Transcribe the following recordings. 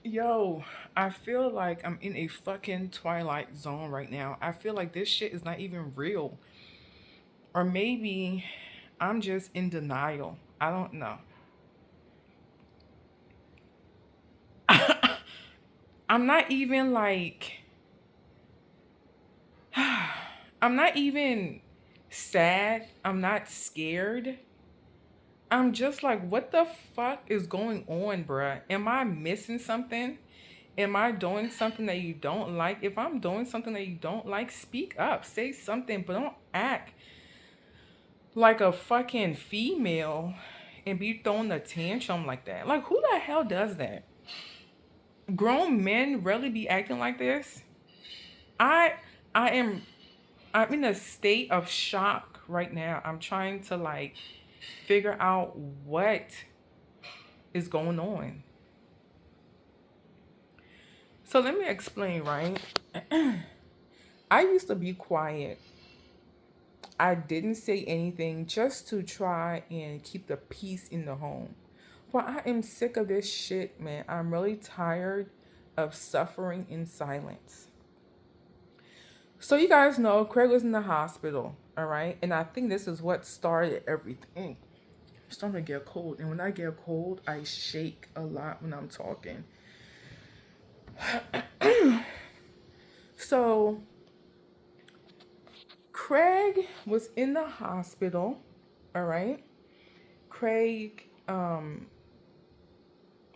Yo, I feel like I'm in a fucking twilight zone right now. I feel like this shit is not even real. Or maybe I'm just in denial. I don't know. I'm not even like I'm not even sad. I'm not scared. I'm just like, what the fuck is going on, bruh? Am I missing something? Am I doing something that you don't like? If I'm doing something that you don't like, speak up, say something, but don't act like a fucking female and be throwing a tantrum like that. Like, who the hell does that? Grown men really be acting like this? I I am I'm in a state of shock right now. I'm trying to like figure out what is going on. So let me explain, right? I used to be quiet. I didn't say anything just to try and keep the peace in the home. But I am sick of this shit, man. I'm really tired of suffering in silence. So you guys know Craig was in the hospital, all right? And I think this is what started everything. I'm starting to get cold. And when I get cold, I shake a lot when I'm talking. So Craig was in the hospital, all right? Craig, I'm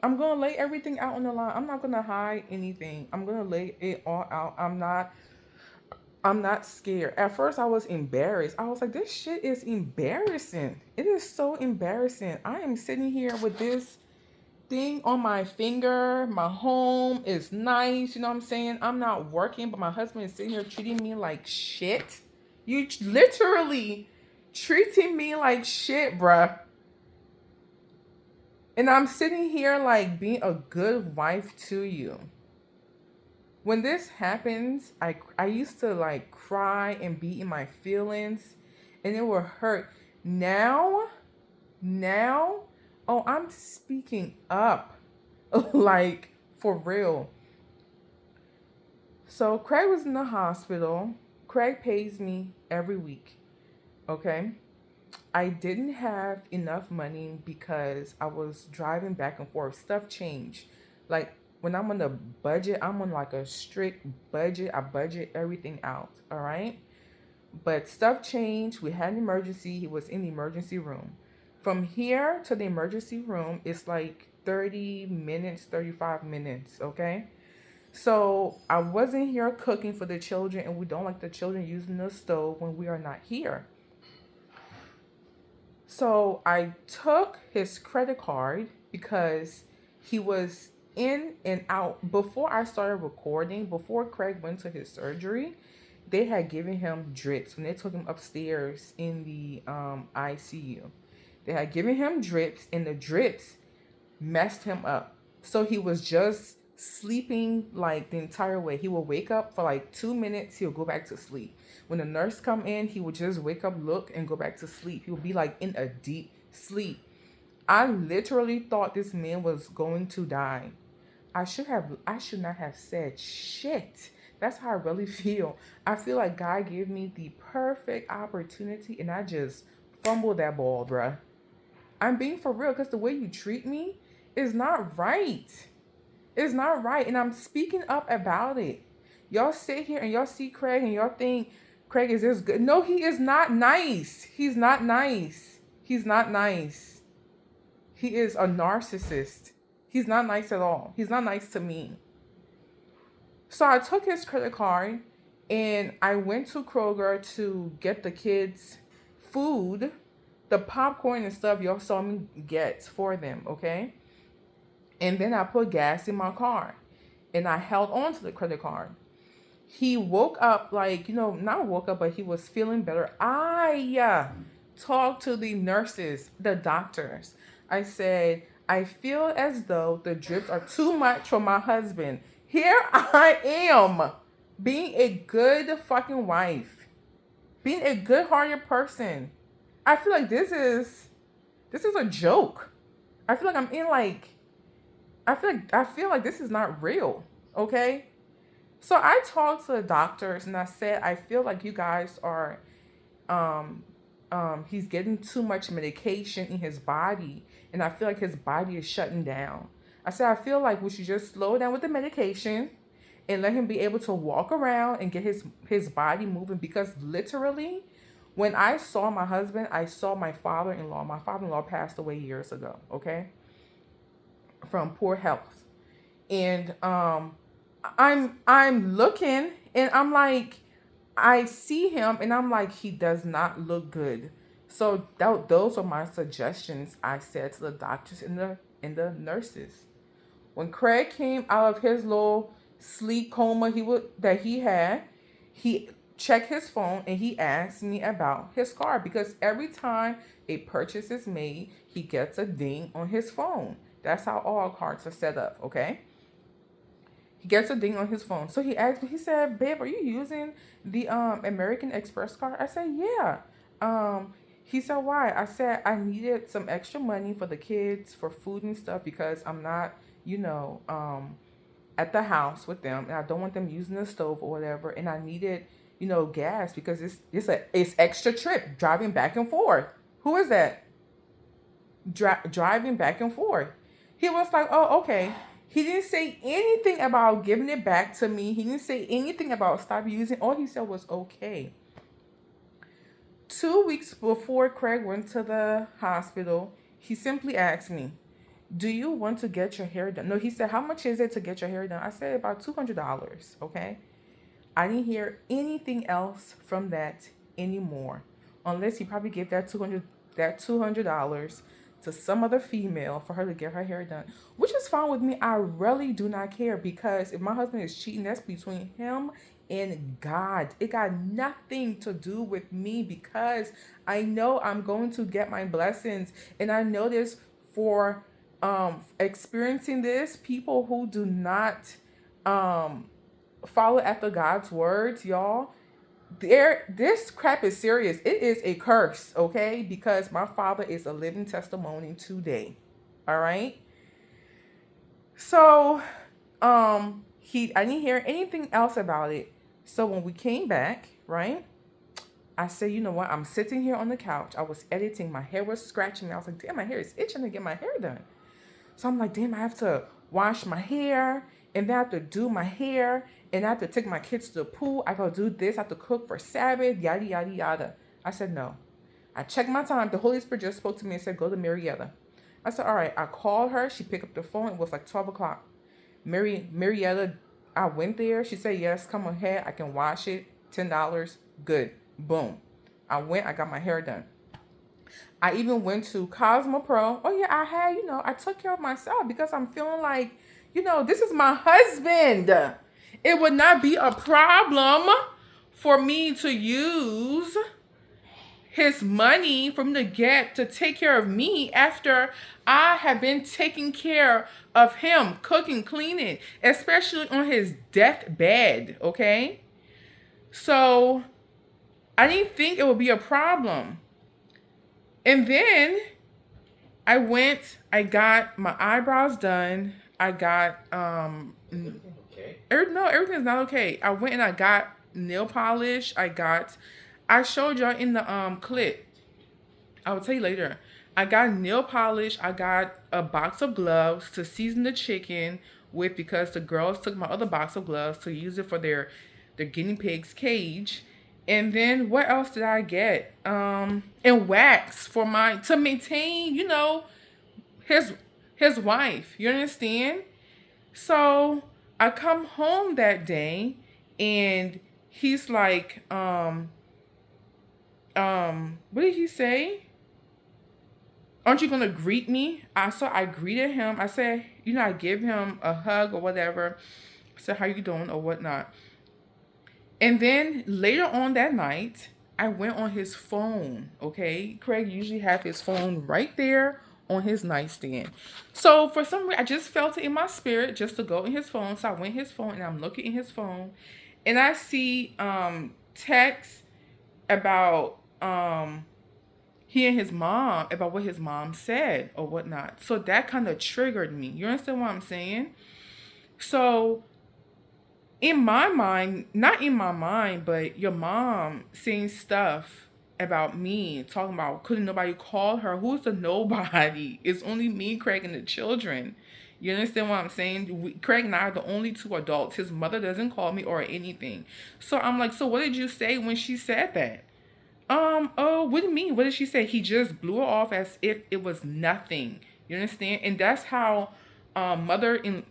gonna lay everything out on the line. I'm not gonna hide anything. I'm gonna lay it all out. I'm not scared. At first I was embarrassed. I was like, this shit is embarrassing. It is so embarrassing. I am sitting here with this thing on my finger. My home is nice. You know what I'm saying? I'm not working, but my husband is sitting here treating me like shit. Literally treating me like shit, bruh. And I'm sitting here like being a good wife to you. When this happens, I used to like cry and be in my feelings and it would hurt. Now, oh, I'm speaking up like for real. So Craig was in the hospital. Craig pays me every week, okay? I didn't have enough money because I was driving back and forth. Stuff changed. Like when I'm on a budget, I'm on like a strict budget. I budget everything out. All right. But stuff changed. We had an emergency. He was in the emergency room. From here to the emergency room, it's like 30 minutes, 35 minutes. Okay. So I wasn't here cooking for the children, and we don't like the children using the stove when we are not here. So I took his credit card because he was in and out. Before I started recording, before Craig went to his surgery, they had given him drips when they took him upstairs in the ICU. They had given him drips, and the drips messed him up. So he was just sleeping like the entire way. He will wake up for like 2 minutes, he'll go back to sleep. When the nurse come in, he would just wake up, look, and go back to sleep. He would be like in a deep sleep. I literally thought this man was going to die. I should not have said shit. That's how I really feel. I feel like God gave me the perfect opportunity and I just fumbled that ball, bruh. I'm being for real because the way you treat me is not right. It's not right. And I'm speaking up about it. Y'all sit here and y'all see Craig and y'all think Craig is this good. No, he is not nice. He's not nice. He's not nice. He is a narcissist. He's not nice at all. He's not nice to me. So I took his credit card and I went to Kroger to get the kids food, the popcorn and stuff y'all saw me get for them, okay? And then I put gas in my car and I held on to the credit card. He woke up, like, not woke up, but he was feeling better. I talked to the nurses, the doctors. I said, I feel as though the drips are too much for my husband. Here I am, being a good fucking wife, being a good hearted person. I feel like this is a joke. I feel like I'm in like I feel like this is not real. Okay. So I talked to the doctors and I said I feel like you guys are um he's getting too much medication in his body, and I feel like his body is shutting down. I said I feel like we should just slow down with the medication and let him be able to walk around and get his body moving, because literally when I saw my husband, I saw my father-in-law. My father-in-law passed away years ago, okay? From poor health. And I'm looking and I'm like, I see him and I'm like, he does not look good. So those are my suggestions I said to the doctors and the nurses. When Craig came out of his little sleep coma that he had, he checked his phone and he asked me about his car, because every time a purchase is made, he gets a ding on his phone. That's how all cards are set up, okay? He gets a ding on his phone. So he asked me, he said, "Babe, are you using the American Express card?" I said, "Yeah." He said, "Why?" I said, "I needed some extra money for the kids for food and stuff, because I'm not, you know, at the house with them, and I don't want them using the stove or whatever, and I needed, gas, because it's extra trip driving back and forth." Who is that? Driving back and forth. He was like, "Oh, okay." He didn't say anything about giving it back to me. He didn't say anything about stop using. All he said was okay. 2 weeks before Craig went to the hospital, he simply asked me, "Do you want to get your hair done?" No, he said, "How much is it to get your hair done?" I said, "About $200. Okay. I didn't hear anything else from that anymore, unless he probably gave that $200 to some other female for her to get her hair done, which is fine with me. I really do not care, because if my husband is cheating, that's between him and God. It got nothing to do with me, because I know I'm going to get my blessings, and I know this for experiencing this. People who do not um follow after God's words, y'all, this crap is serious. It is a curse, okay? Because my father is a living testimony today. All right? So, I didn't hear anything else about it. So when we came back, right? I said, "You know what? I'm sitting here on the couch. I was editing. My hair was scratching me. I was like, damn, my hair is itching to get my hair done." So I'm like, damn, I have to wash my hair, and then I have to do my hair, and I have to take my kids to the pool. I gotta do this. I have to cook for Sabbath, yada, yada, yada. I said, no. I checked my time. The Holy Spirit just spoke to me and said, "Go to Marietta." I said, all right. I called her. She picked up the phone. It was like 12 o'clock. Marietta, I went there. She said, "Yes, come ahead. I can wash it. $10. Good. Boom. I went. I got my hair done. I even went to Cosmo Pro. Oh yeah, I took care of myself, because I'm feeling like, this is my husband. It would not be a problem for me to use his money from the get to take care of me after I have been taking care of him, cooking, cleaning, especially on his deathbed, okay? So I didn't think it would be a problem. And then I got my eyebrows done. I got Okay. No, everything's not okay. I went and I got nail polish. I showed y'all in the clip. I will tell you later. I got nail polish. I got a box of gloves to season the chicken with, because the girls took my other box of gloves to use it for their guinea pig's cage. And then what else did I get? And wax for to maintain, his his wife. You understand? So I come home that day, and he's like, what did he say? "Aren't you gonna greet me?" I greeted him. I said, I give him a hug or whatever. I said, "How you doing?" or whatnot. And then later on that night, I went on his phone. Okay, Craig usually have his phone right there on his nightstand. So for some reason, I just felt it in my spirit just to go in his phone. So I went in his phone and I'm looking in his phone, and I see text about he and his mom about what his mom said or whatnot. So that kind of triggered me. You understand what I'm saying? So in my mind, not in my mind, but your mom saying stuff about me, talking about couldn't nobody call her. Who's the nobody? It's only me, Craig, and the children. You understand what I'm saying? Craig and I are the only two adults. His mother doesn't call me or anything. So I'm like, so what did you say when she said that? Oh, what do you mean? What did she say? He just blew her off as if it was nothing. You understand? And that's how mother-in-law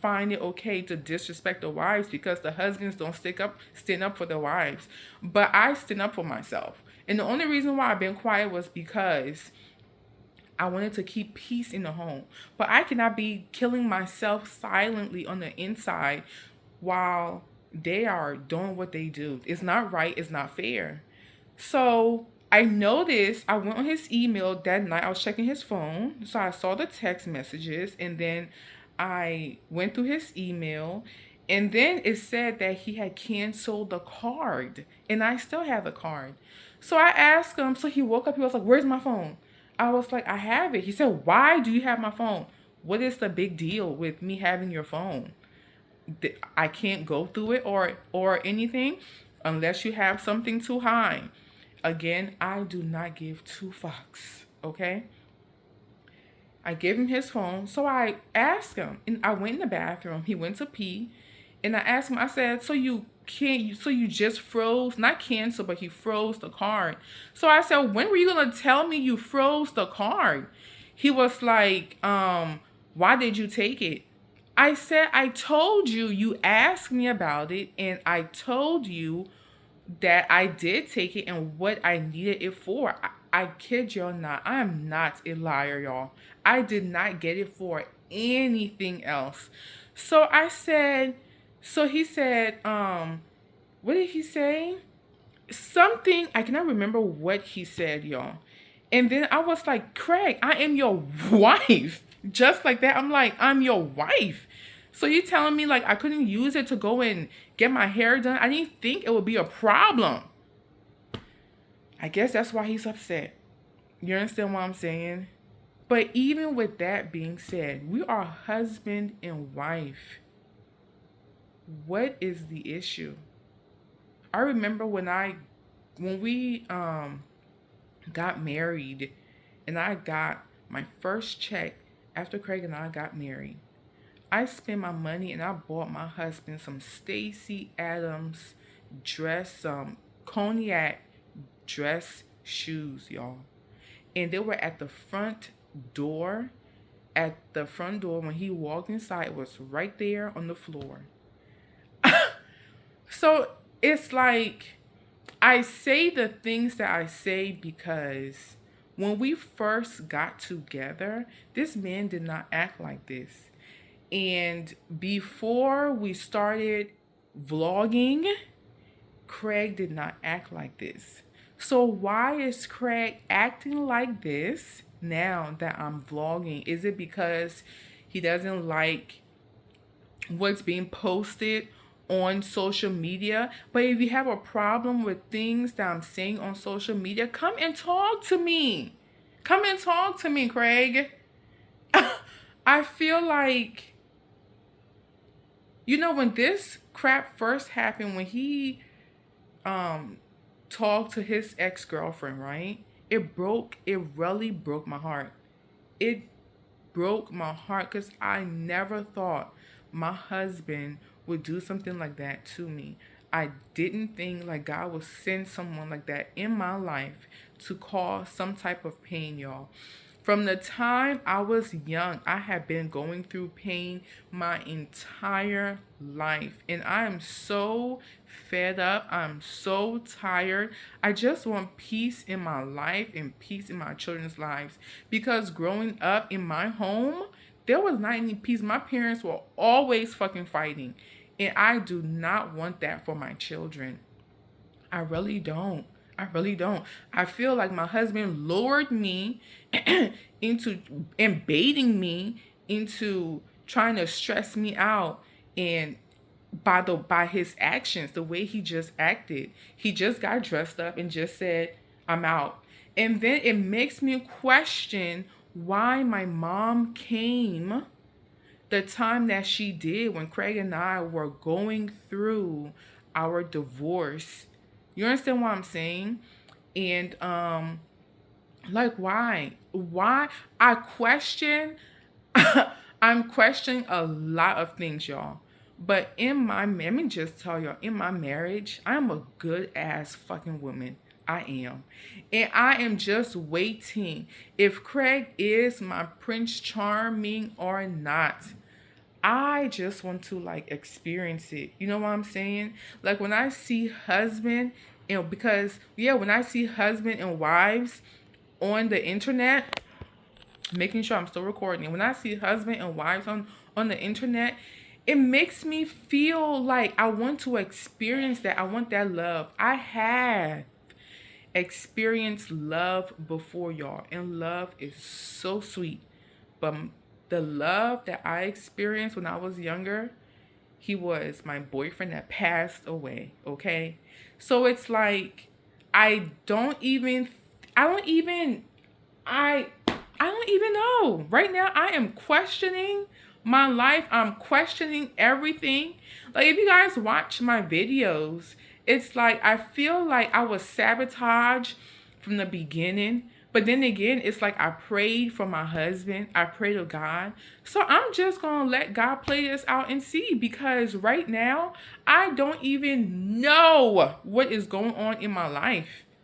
find it okay to disrespect the wives because the husbands don't stand up for the wives. But I stand up for myself. And the only reason why I've been quiet was because I wanted to keep peace in the home. But I cannot be killing myself silently on the inside while they are doing what they do. It's not right. It's not fair. So I noticed, I went on his email that night. I was checking his phone. So I saw the text messages and then I went through his email. And then it said that he had canceled the card. And I still have the card. So I asked him, so he woke up, he was like, "Where's my phone?" I was like, "I have it." He said, "Why do you have my phone? What is the big deal with me having your phone? I can't go through it or anything unless you have something to hide." Again, I do not give two fucks, okay? I gave him his phone, so I asked him, and I went in the bathroom. He went to pee, and I asked him, I said, so you just froze, not cancel, but he froze the card. So I said, when were you gonna tell me you froze the card? He was like, why did you take it? I said, I told you, you asked me about it, and I told you that I did take it and what I needed it for. I kid y'all not. I am not a liar, y'all. I did not get it for anything else. So I said, so he said, what did he say? Something, I cannot remember what he said, y'all. And then I was like, "Craig, I am your wife." Just like that. I'm like, "I'm your wife." So you telling me like I couldn't use it to go and get my hair done? I didn't think it would be a problem. I guess that's why he's upset. You understand what I'm saying? But even with that being said, we are husband and wife. What is the issue? I remember when we got married and I got my first check after Craig and I got married. I spent my money and I bought my husband some Stacy Adams dress, some cognac dress shoes, y'all. And they were at the front door. At the front door, when he walked inside, it was right there on the floor. So it's like I say the things that I say because when we first got together, this man did not act like this. And before we started vlogging, Craig did not act like this. So why is Craig acting like this now that I'm vlogging? Is it because he doesn't like what's being posted on social media? But if you have a problem with things that I'm saying on social media, come and talk to me. Come and talk to me, Craig. I feel like, when this crap first happened, when he talked to his ex-girlfriend, right? It really broke my heart. It broke my heart because I never thought my husband would do something like that to me. I didn't think like God would send someone like that in my life to cause some type of pain, y'all. From the time I was young, I have been going through pain my entire life. And I am so fed up. I'm so tired. I just want peace in my life and peace in my children's lives. Because growing up in my home, there was not any peace. My parents were always fucking fighting. And I do not want that for my children. I really don't. I really don't. I feel like my husband lured me into and baiting me into trying to stress me out and by his actions, the way he just acted. He just got dressed up and just said, "I'm out." And then it makes me question why my mom came the time that she did when Craig and I were going through our divorce. You understand what I'm saying? And like why I question I'm questioning a lot of things, y'all. But let me just tell y'all, in my marriage, I'm a good ass fucking woman. I am. And I am just waiting if Craig is my Prince Charming or not. I just want to like experience it. You know what I'm saying? Like when I see husband, because yeah, when I see husband and wives on the internet, making sure I'm still recording. When I see husband and wives on the internet, it makes me feel like I want to experience that. I want that love. I have experienced love before, y'all, and love is so sweet. But the love that I experienced when I was younger, he was my boyfriend that passed away, okay? So it's like I don't even I don't even I I don't even know. Right now I am questioning my life. I'm questioning everything. Like if you guys watch my videos, it's like I feel like I was sabotaged from the beginning. But then again, it's like I prayed for my husband. I prayed to God. So I'm just going to let God play this out and see, because right now I don't even know what is going on in my life.